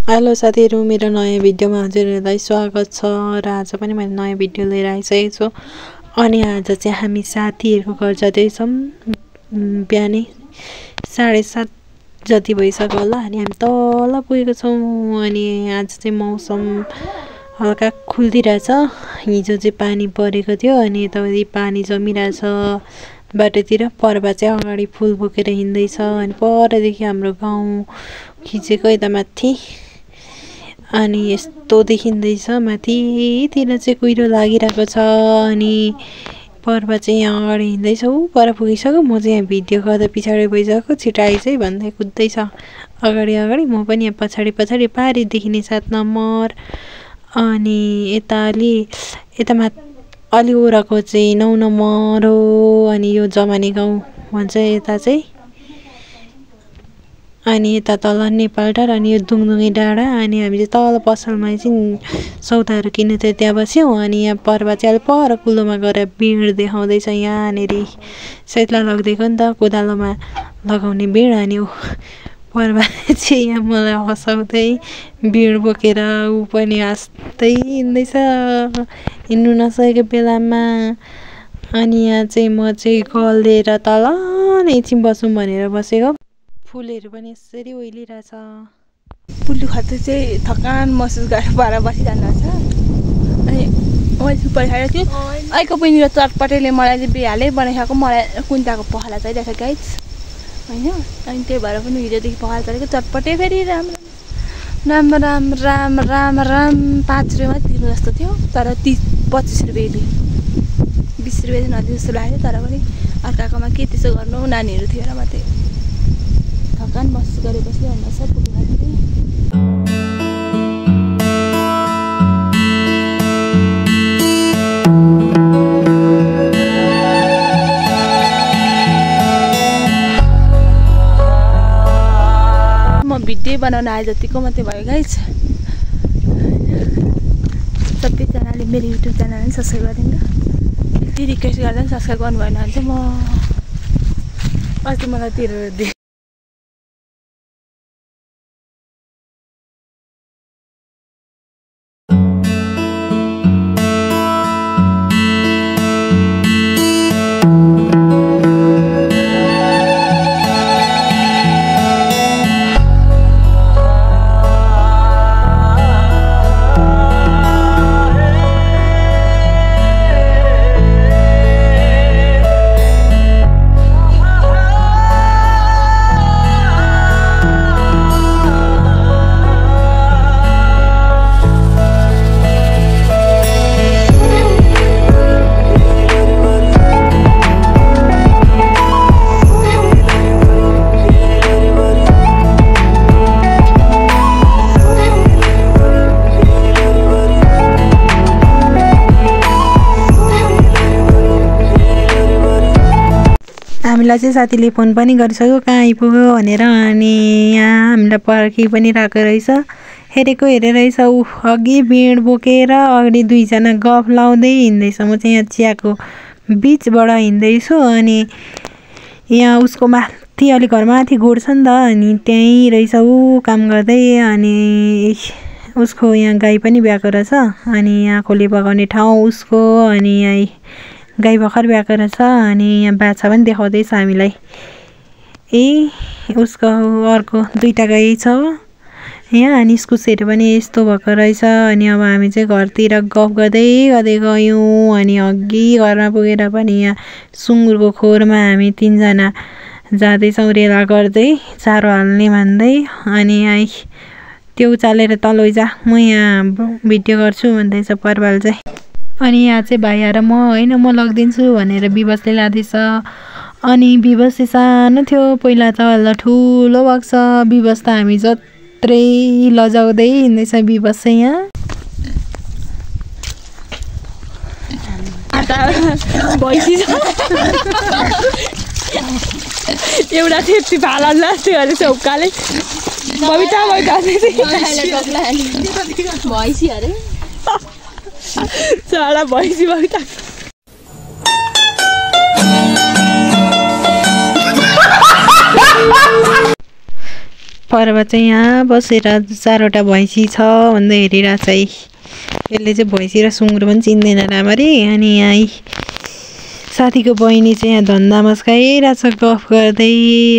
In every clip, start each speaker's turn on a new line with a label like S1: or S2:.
S1: Hello साथीहरु, मेरो नयाँ भिडियोमा हजुरहरुलाई स्वागत छ र आज पनि मैले नयाँ भिडियो लिएर आइसकेको छु। अनि आज चाहिँ हामी साथीहरुको घर जाँदैछौं। बिहानै 7:30 जति भइसक्यो होला अनि हामी तल पुगेको छौं। अनि आज चाहिँ मौसम हल्का खुल्दिरहेछ। हिजो चाहिँ पानी परेको थियो अनि यताउति पानी जमिरहेछ बाटोतिर। पर्वा चाहिँ अगाडि फूल बोकेर हिँड्दैछ अनि परदेखि हाम्रो गाउँ खिचेको यता माथि अनि यस्तो देखिँदैछ। माथितिर चाहिँ कुहिरो लागिरहेको छ अनि पर्वा चाहिँ यहाँ अगाडि हिँड्दैछ। ऊ पर पुगिसक्यो, म चाहिँ यहाँ भिडियो गर्दा पछाडि गइसक्यो। छिटो आइज है भन्दै कुद्दैछ अगाडि अगाडि, म पनि यहाँ पछाडि पछाडि पारी देखिने 7 नम्बर। अनि यता अलि ओराको चाहिँ 9 नम्बर हो। अनि यो जमाने गाउँ भन्छ यता चाहिँ। अनि यता तल नेपालटार अनि यो दुङदुङे डाँडा। अनि हामी चाहिँ तल पसलमा चाहिँ सौदाहरू किन्नु थियो, त्यहाँ बस्यौँ। अनि यहाँ पर्वा चाहिँ अलि पर कुलोमा गएर बिँड देखाउँदैछ। यहाँनेरि सेतला लगिदिएको नि त कोदालोमा लगाउने बिँड। अनि पर्वा चाहिँ यहाँ मलाई हँसाउँदै बिँड बोकेर ऊ पनि हाँस्दै हिँड्दैछ हिँड्नु नसकेको बेलामा। अनि यहाँ चाहिँ म चाहिँ कल लिएर तल एकछिन बसौँ भनेर बसेको। फुलहरू पनि यसरी ओइलिरहेछ।
S2: पुल्लु खाँदै चाहिँ थकान महसुस गरेर पर बसिरहनु छ। अनि मैले सुपर खाएको थियो। अहिलेको पनि यो चटपटेले मलाई चाहिँ बिहालै बनाइखाएको। मलाई कुन्ताको पखाला चाहिरहेको छ गाइस होइन। अनि त्यही भएर पनि हिजोदेखि पखाला चलेको चटपटे फेरि राम्रो 5 रुपियाँमा दिनु जस्तो थियो। तर 25 रुपियाँले 20 रुपियाँ चाहिँ नदिनु जस्तो लाग्यो। तर पनि अर्काकोमा के त्यसो गर्नु, नानीहरू थियो र मात्रै थकान महसुस गरेपछि भन्दा सब पुग्नु म भिडियो बनाउन आए जतिको मात्रै भयो गाइस। सबैजनाले मेरो युट्युब च्यानल सब्सक्राइब गरिदिनु। यति रिक्वेस्ट गर्दा पनि सब्सक्राइब गर्नु भएन भने चाहिँ म अस्ति मलाई 13 रुपियाँ
S1: हामीलाई चाहिँ साथीले फोन पनि गरिसक्यो कहाँ आइपुग्यो भनेर। अनि यहाँ हामीलाई पर्खी पनि राखेको रहेछ, हेरेको रहेछ। ऊ अघि बिँड बोकेर अगाडि 2 जना गफ लाउँदै हिँड्दैछ। म चाहिँ यहाँ चियाको बिचबाट हिँड्दैछु। अनि यहाँ उसको माथि अलिक घरमाथि गोड छ नि त, अनि त्यहीँ रहेछ ऊ काम गर्दै। अनि उसको यहाँ गाई पनि ब्याएको रहेछ। अनि यहाँ खोले पकाउने ठाउँ उसको। अनि यहाँ गाई भर्खर ब्याएको रहेछ। अनि यहाँ बाछा पनि देखाउँदैछ हामीलाई। उसको अर्को 2टा गाई छ यहाँ। अनि इस्कुसहरू पनि यस्तो भएको रहेछ। अनि अब हामी चाहिँ घरतिर गफ गर्दै गयौँ। अनि अघि घरमा पुगेर पनि यहाँ सुँगुरको खोरमा हामी 3 जना जाँदैछौँ रेला गर्दै चारो हाल्ने भन्दै। अनि यहाँ त्यो उचालेर तल जा, म यहाँ भिडियो गर्छु भन्दैछ पर्वाल चाहिँ। अनि यहाँ चाहिँ भाइ आएर म होइन म लगिदिन्छु भनेर विवशले लाँदैछ। अनि विवश चाहिँ सानो थियो पहिला त, अहिले ठुलो भएको छ। विवश त हामी जत्रै लजाउँदै हिँड्दैछ विवश चाहिँ यहाँ।
S2: एउटा त्यति भाला लास्टै गरेछ उकाले बबिता भैँसी अरे सारा भैँसी बबिता।
S1: पर्व चाहिँ यहाँ बसेर 4वटा भैँसी छ भन्दै हेरिरहेछ है। यसले चाहिँ भैँसी र सुँगुर पनि चिन्दैन राम्ररी। अनि यहाँ साथीको बहिनी चाहिँ यहाँ धन्दा मस्काइरहेछ गफ गर्दै।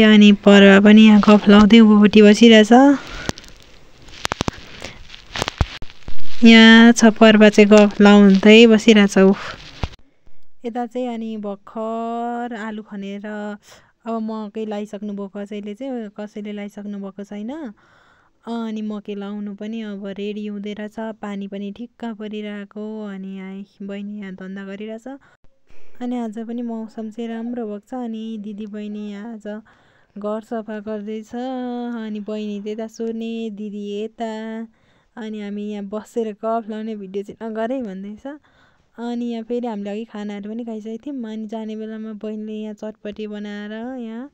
S1: अनि पर्व पनि यहाँ गफ लाउँदै उँभोपट्टि बसिरहेछ। यहाँ छ पर्व चाहिँ गफ लाउँदै बसिरहेछ ऊ। यता चाहिँ अनि भर्खर आलु खनेर अब मकै लगाइसक्नु भयो कसैले लगाइसक्नु भएको छैन। अनि मकै लाउनु पनि अब रेडी हुँदै रहेछ। पानी पनि ठिक्क परिरहेको। अनि यहाँ बहिनी यहाँ धन्दा गरिरहेछ। अनि आज पनि मौसम चाहिँ राम्रो भएको छ। अनि दिदी बहिनी यहाँ आज घर सफा गर्दैछ। अनि बहिनी त्यता सोध्ने दिदी यता। अनि हामी यहाँ बसेर गफ लाउने भिडियो चाहिँ नगरै भन्दैछ। अनि यहाँ फेरि हामीले अघि खानाहरू पनि खाइसकेको थियौँ। अनि जाने बेलामा बहिनीले यहाँ चटपटी बनाएर यहाँ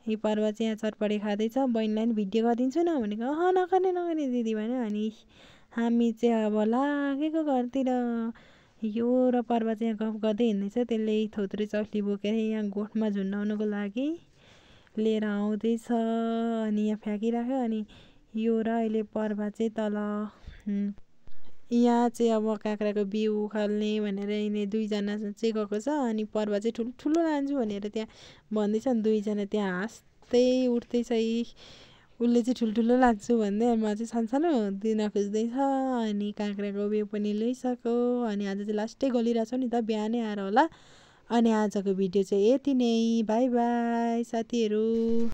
S1: यी पर्व चाहिँ यहाँ चटपटी खाँदैछ। बहिनीलाई पनि भिडियो गरिदिन्छु न भनेको नगर्ने दिदी भन्यो। अनि हामी चाहिँ अब लागेको घरतिर यो र पर्व चाहिँ यहाँ गफ गर्दै हिँड्दैछ। त्यसले थोत्रे चस्ली बोकेर यहाँ गोठमा झुन्डाउनुको लागि लिएर आउँदैछ। अनि यहाँ फ्याँकिराख्यो। अनि यो र अहिले पर्व चाहिँ तल यहाँ चाहिँ अब काँक्राको बिउ उखाल्ने भनेर यिनी दुईजना चाहिँ गएको छ। अनि पर्व चाहिँ ठुलो लान्छु भनेर त्यहाँ भन्दैछ। अनि दुईजना त्यहाँ हाँस्दै उठ्दैछ। उसले चाहिँ ठुलो लान्छु भन्दै म चाहिँ सानो दिन खोज्दैछ। अनि काँक्राको बिउ पनि ल्याइसक्यो। अनि आज चाहिँ लास्टै गलिरहेछ नि त बिहानै आएर होला। अनि आजको भिडियो चाहिँ यति नै। बाई बाई साथीहरू।